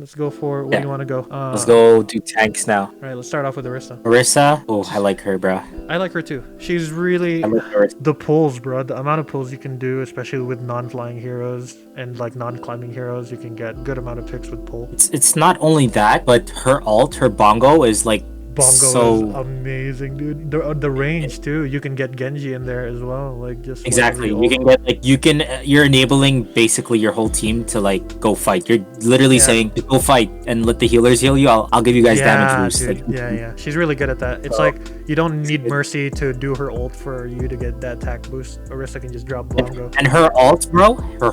Let's go for where do you want to go? Let's go do tanks now. All right, let's start off with Orisa. Orisa. Oh, I like her, bro. I like her too. She's really I like Orisa. the pulls, bro. The amount of pulls you can do, especially with non-flying heroes and like non-climbing heroes, you can get good amount of picks with pull. It's not only that, but her ult, her bongo is like Bongo so is amazing, dude. The range too. You can get Genji in there as well, like just exactly. whatever You can get like you're enabling basically your whole team to like go fight. You're literally Yeah. saying to go fight and let the healers heal you. I'll give you guys damage Yeah, boost. dude. Like, Yeah. She's really good at that. It's So, like you don't need Mercy to do her ult for you to get that attack boost. Orisa can just drop Bongo. and her ult, bro. Her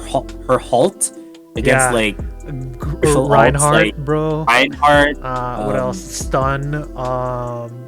halt against Yeah. like crucial Reinhardt, ults, like bro. Reinhardt. What else? Stun.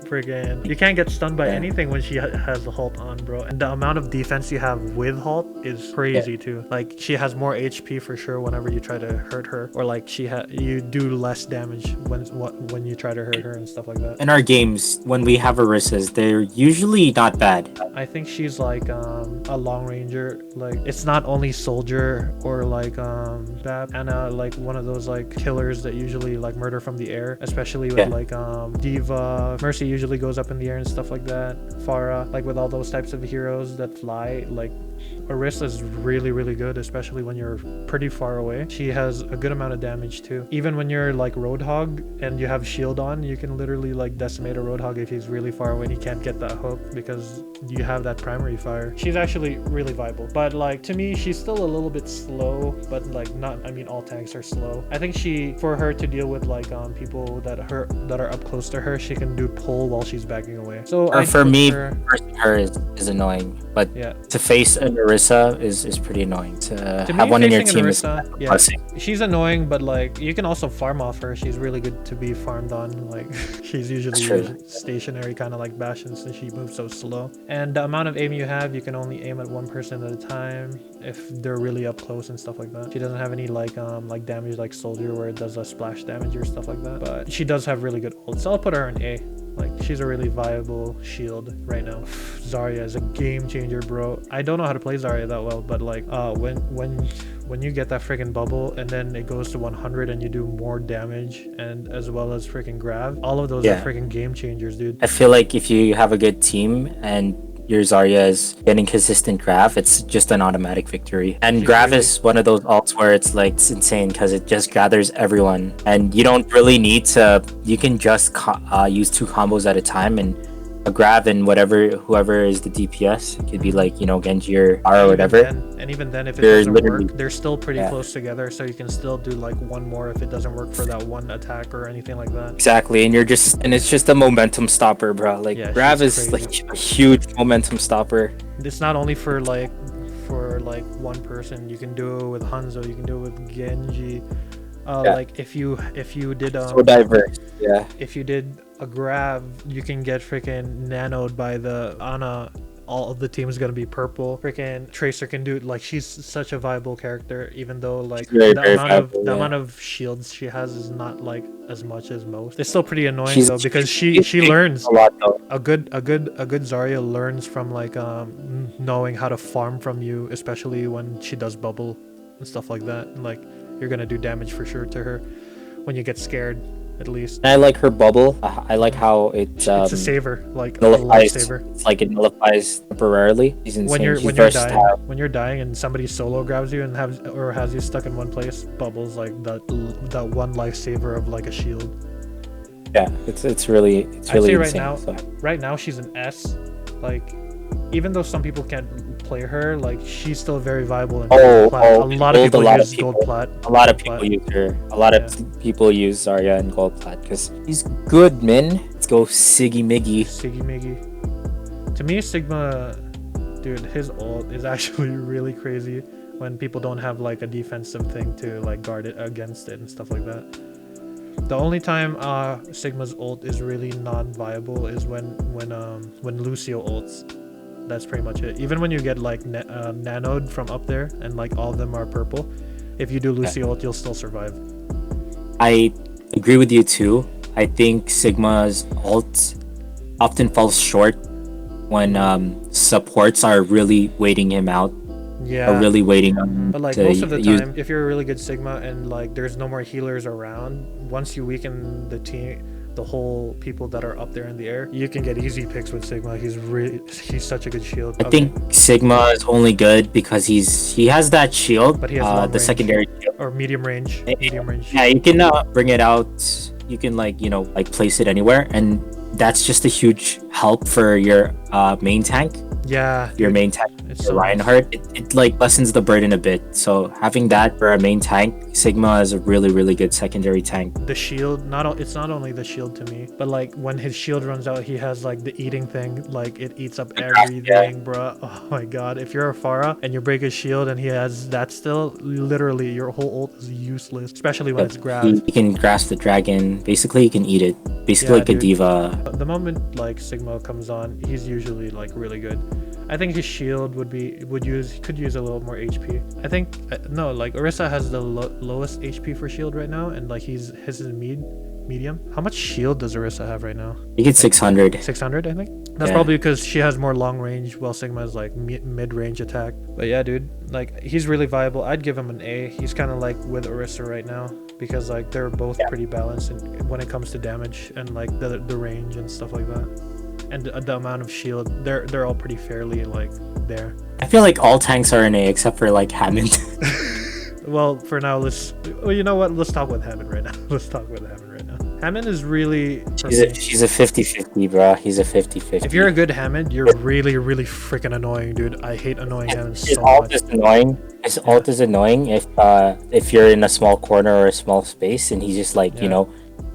Friggin'. You can't get stunned by Yeah. anything when she has the halt on, bro. And the amount of defense you have with halt is crazy too. Like she has more HP for sure whenever you try to hurt her, or like you do less damage when you try to hurt her and stuff like that. In our games, when we have Orisas, they're usually not bad. I think she's like a long ranger. Like it's not only soldier or like that, and like one of those like killers that usually like murder from the air, especially with like d.va. Mercy usually goes up in the air and stuff like that. Pharah, like with all those types of heroes that fly, like Orisa is really good, especially when you're pretty far away. She has a good amount of damage too. Even when you're like Roadhog and you have shield on, you can literally like decimate a Roadhog if he's really far away and he can't get that hook because you have that primary fire. She's actually really viable, but like to me she's still a little bit slow, but like not, I mean all tanks are slow. I think for her to deal with like people that are up close to her, she can do pull while she's backing away. So Or for me, her is annoying, but yeah, to face an Orisa is pretty annoying. To me, have one in your facing an team is Orisa, a yeah, blessing. she's annoying, but like you can also farm off her. She's really good to be farmed on. Like she's usually stationary, kind of like Bastion, since she moves so slow. And the amount of aim you have, you can only aim at one person at a time if they're really up close and stuff like that. She doesn't have any like damage like soldier where it does a splash damage or stuff like that, but she does have really good ult, so I'll put her in A. Like she's a really viable shield right now. Zarya is a game changer, bro. I don't know how to play Zarya that well, but like when you get that freaking bubble and then it goes to 100 and you do more damage and as well as freaking grab, all of those are freaking game changers, dude. I feel like if you have a good team and your Zarya is getting consistent grab, it's just an automatic victory. And grab is one of those ults where it's like it's insane because it just gathers everyone and you don't really need to, you can just use 2 combos at a time, and a grab and whoever is the DPS, it could be like, you know, Genji or Pharah or whatever. And even then, if it doesn't work, they're still pretty close together, so you can still do like one more if it doesn't work for that one attack or anything like that. Exactly, and it's just a momentum stopper, bro. Like grab is like a huge momentum stopper. It's not only for like one person. You can do it with Hanzo, you can do it with Genji. Like if you did so diverse. Yeah, if you did a grab, you can get freaking nanoed by the Ana. All of the team is gonna be purple. Freaking Tracer can do it. Like she's such a viable character, even though like the amount of shields she has is not like as much as most. It's still pretty annoying though, because she learns a lot though. A good Zarya learns from like knowing how to farm from you, especially when she does bubble and stuff like that. And, like you're gonna do damage for sure to her when you get scared, at least. I like her bubble. I like how it's a saver, like nullifies. A saver. It's like it nullifies temporarily. She's insane. When you're dying and somebody solo grabs you and has you stuck in one place, bubbles like that one lifesaver of like a shield. Yeah, it's really I'd say insane. Right now she's an S. Like even though some people can't play her, like she's still very viable in Gold-Plat. A lot of people use Gold-Plat. A lot of people use her. A lot of people use Zarya and Gold-Plat because he's good, man. Let's go Siggy Miggy. To me, Sigma, dude, his ult is actually really crazy when people don't have like a defensive thing to like guard it against it and stuff like that. The only time Sigma's ult is really non-viable is when Lucio ults. That's pretty much it. Even when you get like nanoed from up there and like all of them are purple, if you do Lucio ult, you'll still survive. I agree with you too. I think Sigma's ult often falls short when supports are really waiting him out. are Yeah. really waiting on But like to most of the use. time, if you're a really good Sigma and like there's no more healers around, once you weaken the team, the whole people that are up there in the air, you can get easy picks with Sigma. He's such a good shield. I think Sigma is only good because he has that shield, but he has long the range secondary shield. or medium range. Medium range. Yeah, you can bring it out. You can like like place it anywhere, and that's just a huge help for your main tank. Yeah, Your dude, main tank, it's your so nice. Reinhardt, it like lessens the burden a bit. So having that for a main tank, Sigma is a really good secondary tank. The shield, it's not only the shield to me, but like when his shield runs out, he has like the eating thing, like it eats up everything, bruh. Oh my god, if you're a Pharah and you break his shield and he has that still, literally your whole ult is useless, especially when it's grabbed. He can grasp the dragon. Basically, he can eat it. Basically, Yeah, like a dude. D.Va. The moment like Sigma comes on, he's usually like really good. I think his shield could use a little more HP. I think no, like Orisa has the lowest HP for shield right now, and like his is medium. How much shield does Orisa have right now? He gets 600. 600, I think. That's probably because she has more long range, while Sigma is like mid range attack. But yeah, dude, like he's really viable. I'd give him an A. He's kind of like with Orisa right now because like they're both pretty balanced when it comes to damage and like the range and stuff like that. And the amount of shield, they're all pretty fairly like there. I feel like all tanks are an A except for like Hammond. Well, for now, you know what? Let's talk with Hammond right now. Hammond is really... She's a 50-50, bro. He's a 50-50. If you're a good Hammond, you're really freaking annoying, dude. I hate annoying Hammond so much. His ult is annoying if you're in a small corner or a small space and he's just like,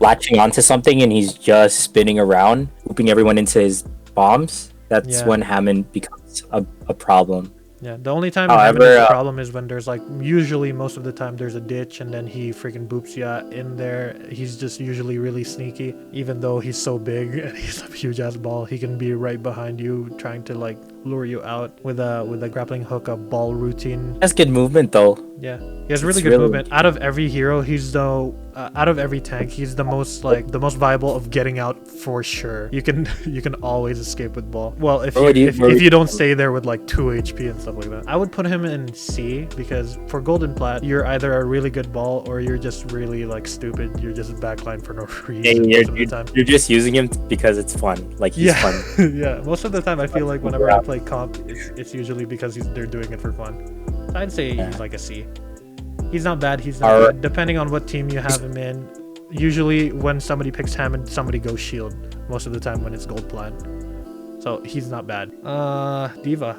latching onto something and he's just spinning around, looping everyone into his bombs. That's when Hammond becomes a problem. Yeah, the only time Hammond is a problem is when there's like, usually most of the time there's a ditch and then he freaking boops you in there. He's just usually really sneaky, even though he's so big and he's a huge ass ball. He can be right behind you trying to like lure you out with a grappling hook, a ball routine. That's good movement though. Yeah, he has really good movement. Out of every hero, out of every tank, he's the most viable of getting out for sure. You can always escape with ball. Well, if you don't stay there with like 2 HP and stuff like that. I would put him in C because for Gold-Plat, you're either a really good ball or you're just really like stupid. You're just backline for no reason most of the time. You're just using him because it's fun. Like he's fun. Yeah, most of the time I feel like whenever I play comp, it's usually because they're doing it for fun. I'd say he's like a C. He's not bad, he's not good. Depending on what team you have him in, usually when somebody picks Hammond, somebody goes shield. Most of the time when it's Gold-Plat. So he's not bad. D.va.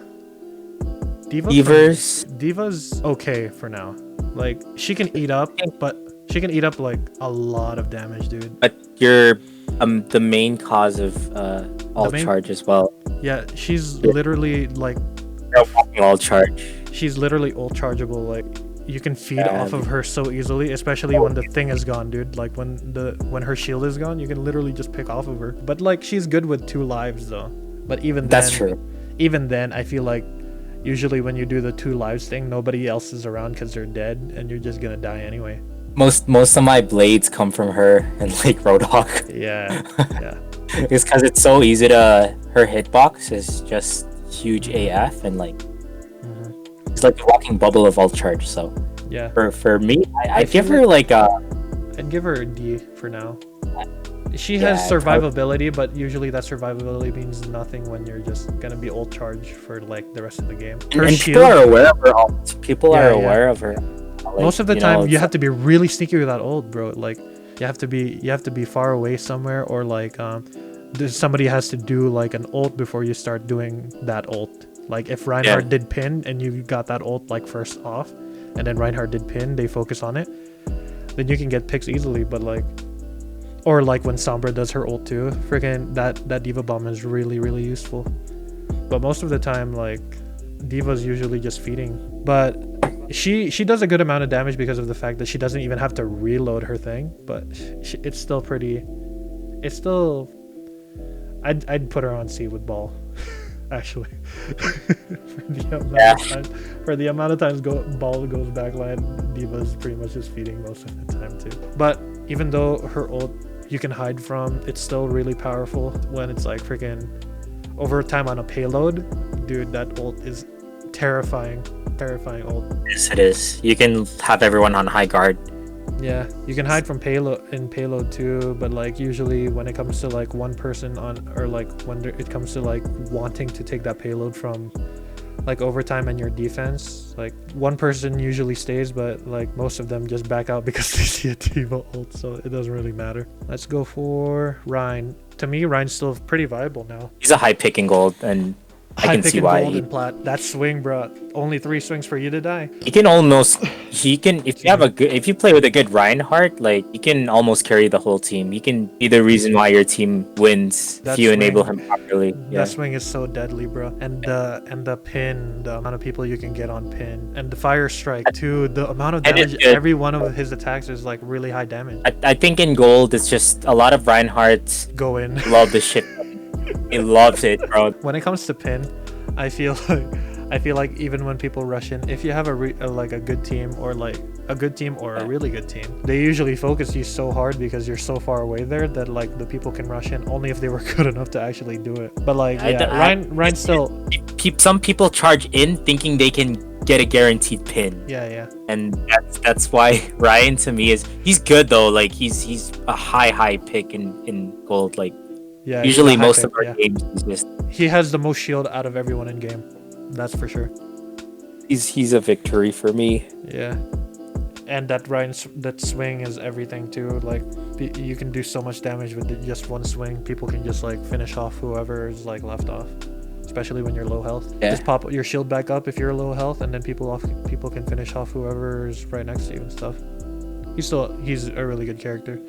D.va's okay for now. Like she can eat up, but she can eat up like a lot of damage, dude. But you're the main cause of all charge as well. Yeah, she's literally like all charge. She's literally ult chargeable. Like you can feed off of her so easily, especially when the thing is gone, dude. Like when her shield is gone, you can literally just pick off of her. But like she's good with 2 lives though. But even then, that's true. Even then, I feel like usually when you do the 2 lives thing, nobody else is around because they're dead, and you're just gonna die anyway. Most of my blades come from her and like Roadhog. Yeah. It's because it's so easy to. Her hitbox is just huge AF and like. It's like a walking bubble of ult charge. So yeah. For me, I'd give her like I'd give her a D for now. She has survivability, but usually that survivability means nothing when you're just gonna be ult charge for like the rest of the game. And people are aware of her ult. People are aware of her. Like, most of the time, you have to be really sneaky with that ult, bro. Like you have to be far away somewhere, or like somebody has to do like an ult before you start doing that ult. Like if Reinhardt did pin and you got that ult like first off, and then Reinhardt did pin, they focus on it, then you can get picks easily. But like, or like when Sombra does her ult too, freaking that D.va bomb is really useful. But most of the time, like D.va's usually just feeding. But she does a good amount of damage because of the fact that she doesn't even have to reload her thing. But it's still pretty. It's still. I'd put her on C with ball. Actually, for the amount of times ball goes backline, D.va's pretty much just feeding most of the time too. But even though her ult you can hide from, it's still really powerful when it's like freaking over time on a payload, dude. That ult is terrifying. terrifying ult. Yes, it is. You can have everyone on high guard. Yeah, you can hide from payload too, but like usually when it comes to like one person on, or like when it comes to like wanting to take that payload from like overtime and your defense, like one person usually stays, but like most of them just back out because they see a d.va ult, so it doesn't really matter. Let's go for Ryan. To me, Ryan's still pretty viable now. He's a high pick in gold, and I can see why. Gold-Plat. That swing, bro. Only 3 swings for you to die. He can almost. He can. If you have a good. If you play with a good Reinhardt, like he can almost carry the whole team. He can be the reason why your team wins if you enable him properly. Yeah. That swing is so deadly, bro. And the pin, the amount of people you can get on pin, and the fire strike too. The amount of damage every one of his attacks is like really high damage. I think in gold, it's just a lot of Reinhardts go in. Love the shit. He loves it, bro. When it comes to pin, I feel like even when people rush in, if you have a good team or a really good team, they usually focus you so hard because you're so far away there that like the people can rush in only if they were good enough to actually do it. But like Ryan still. Some people charge in thinking they can get a guaranteed pin. Yeah. And that's why Ryan to me he's good though. Like he's a high pick in gold. Like yeah, usually most of our games he has the most shield out of everyone in game. That's for sure. He's a victory for me. Yeah. And that swing is everything too. Like you can do so much damage with just one swing. People can just like finish off whoever is like left off. Especially when you're low health. Yeah. Just pop your shield back up if you're low health, and then people can finish off whoever's right next to you and stuff. He's a really good character.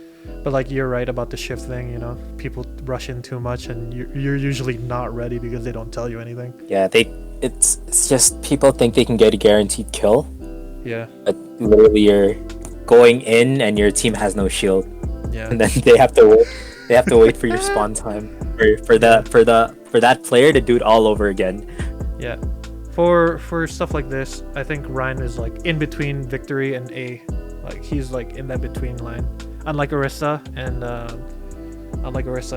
But like you're right about the shift thing, you know, people rush in too much and you're usually not ready because they don't tell you anything. Yeah, it's just people think they can get a guaranteed kill. Yeah. But literally you're going in and your team has no shield. Yeah. And then they have to wait for your spawn time for that player to do it all over again. Yeah. For stuff like this, I think Ryan is like in between Victory and A. Like he's like in that between line. Unlike Orisa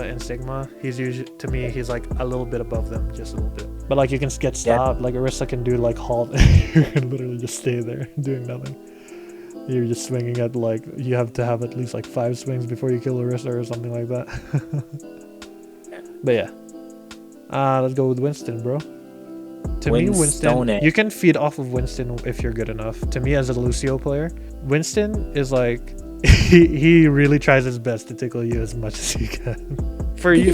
and Sigma, he's like a little bit above them, just a little bit. But like you can get stopped. Like Orisa can do like halt. You can literally just stay there doing nothing. You're just swinging at like you have to have at least like 5 swings before you kill Orisa or something like that. But yeah, let's go with Winston, bro. To me, Winston, you can feed off of Winston if you're good enough. To me, as a Lucio player, Winston is like he really tries his best to tickle you as much as he can. For you,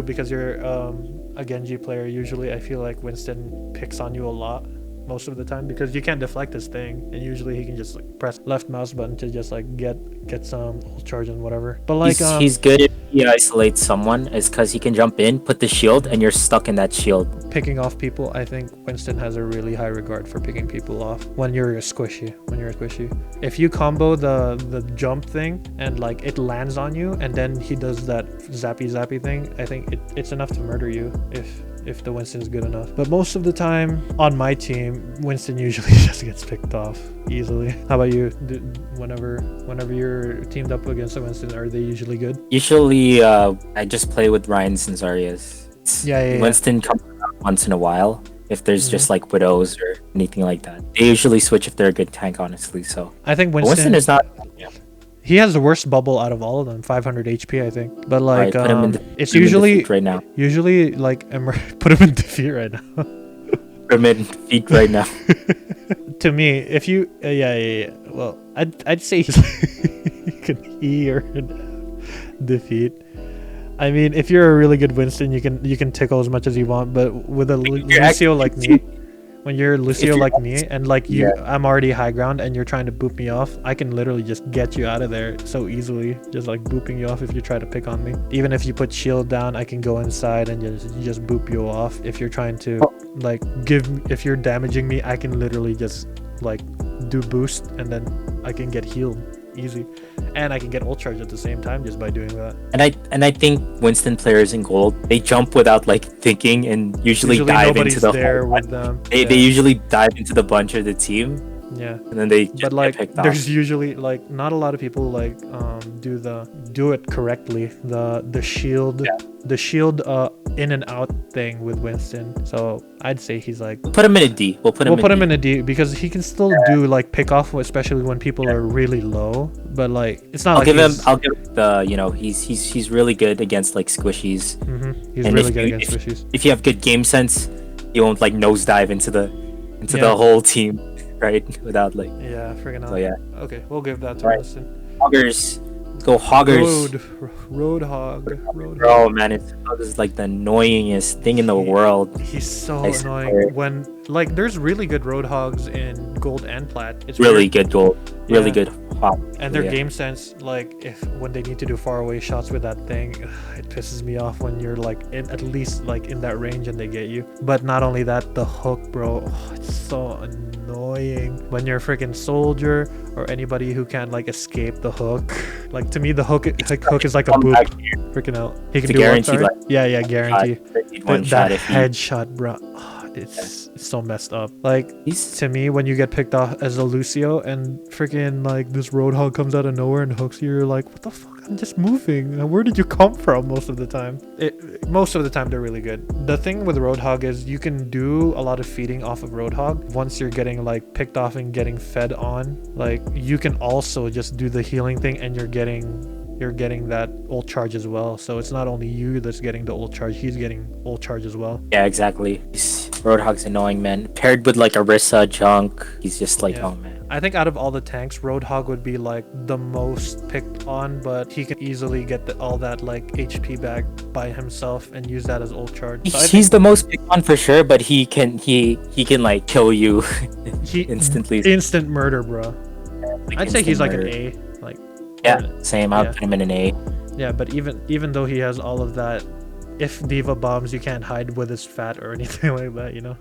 because you're a Genji player. Usually, I feel like Winston picks on you a lot most of the time because you can't deflect his thing, and usually he can just like press left mouse button to just like get some ult charge and whatever. But like he's good if he isolates someone, is because he can jump in, put the shield, and you're stuck in that shield. Picking off people, I think Winston has a really high regard for picking people off when you're squishy. If you combo the jump thing and like it lands on you, and then he does that zappy thing, I think it's enough to murder you if the Winston's good enough. But most of the time on my team, Winston usually just gets picked off easily. How about you? Whenever you're teamed up against a Winston, are they usually good? Usually, I just play with Ryan's and Zarya's. Yeah. Winston comes around once in a while if there's just like widows or anything like that. They usually switch if they're a good tank, honestly. So I think Winston is not. Yeah. He has the worst bubble out of all of them, 500 HP, I think. But like, it's usually right now. Usually like, put him in defeat right now. Put him in defeat right now. To me, if you, yeah. Well, I'd say you can E or defeat. I mean, if you're a really good Winston, you can tickle as much as you want. But with a Lucio like me, when you're Lucio like me, and like you, I'm already high ground, and you're trying to boop me off, I can literally just get you out of there so easily, just like booping you off if you try to pick on me. Even if you put shield down, I can go inside and just boop you off. If you're trying to like if you're damaging me, I can literally just like do boost, and then I can get healed easy, and I can get ult charge at the same time just by doing that. And I think Winston players in gold, they jump without like thinking and usually dive into the there with them. They usually dive into the bunch of the team Yeah. and then they just But get like picked off. there's usually like not a lot of people like do it correctly. The shield in and out thing with Winston. So I'd say he's like We'll put him in a D. We'll put him in a D because he can still do like pick off, especially when people are really low. But like it's not I'll like give him the he's really good against like squishies. He's And really good against squishies. If you have good game sense, you won't like nosedive into the whole team, right? Without like Yeah, friggin' so yeah. Okay, we'll give that to Right. Winston. Hoggers. Let's go Hoggers. Roadhog. Bro, man, it's like the annoyingest thing in the world. He's so I annoying swear. when like there's really good Roadhogs in Gold and Plat. It's Really weird. good goal. Really Yeah. good hop. And their Yeah. game sense, like if when they need to do faraway shots with that thing, it pisses me off when you're like at least like in that range and they get you. But not only that, the hook, bro, it's so annoying when you're a freaking soldier or anybody who can't like escape the hook. Like to me, the hook is like a Come boop. back here. Freaking out. He can It's a do what, guaranteed, sorry? like, Yeah, guarantee. One shot That if he headshot, bro. It's so messed up. Like to me, when you get picked off as a Lucio and freaking like this Roadhog comes out of nowhere and hooks you, you're like, what the fuck? I'm just moving. Where did you come from? Most of the time, they're really good. The thing with Roadhog is you can do a lot of feeding off of Roadhog. Once you're getting like picked off and getting fed on, like you can also just do the healing thing and you're getting that ult charge as well. So it's not only you that's getting the ult charge, he's getting ult charge as well. Yeah, exactly. Roadhog's annoying, man. Paired with like Orisa, Junk, he's just like, Yeah. oh man. I think out of all the tanks, Roadhog would be like the most picked on, but he can easily get all that like HP back by himself and use that as ult charge. So He's the most picked on for sure, but he can like kill you instantly. Instant murder, bro. Like, I'd say he's like murder. an A. Like Yeah, same. I'll Yeah. put him in an A. Yeah, but even though he has all of that, if d.va bombs, you can't hide with his fat or anything like that, you know.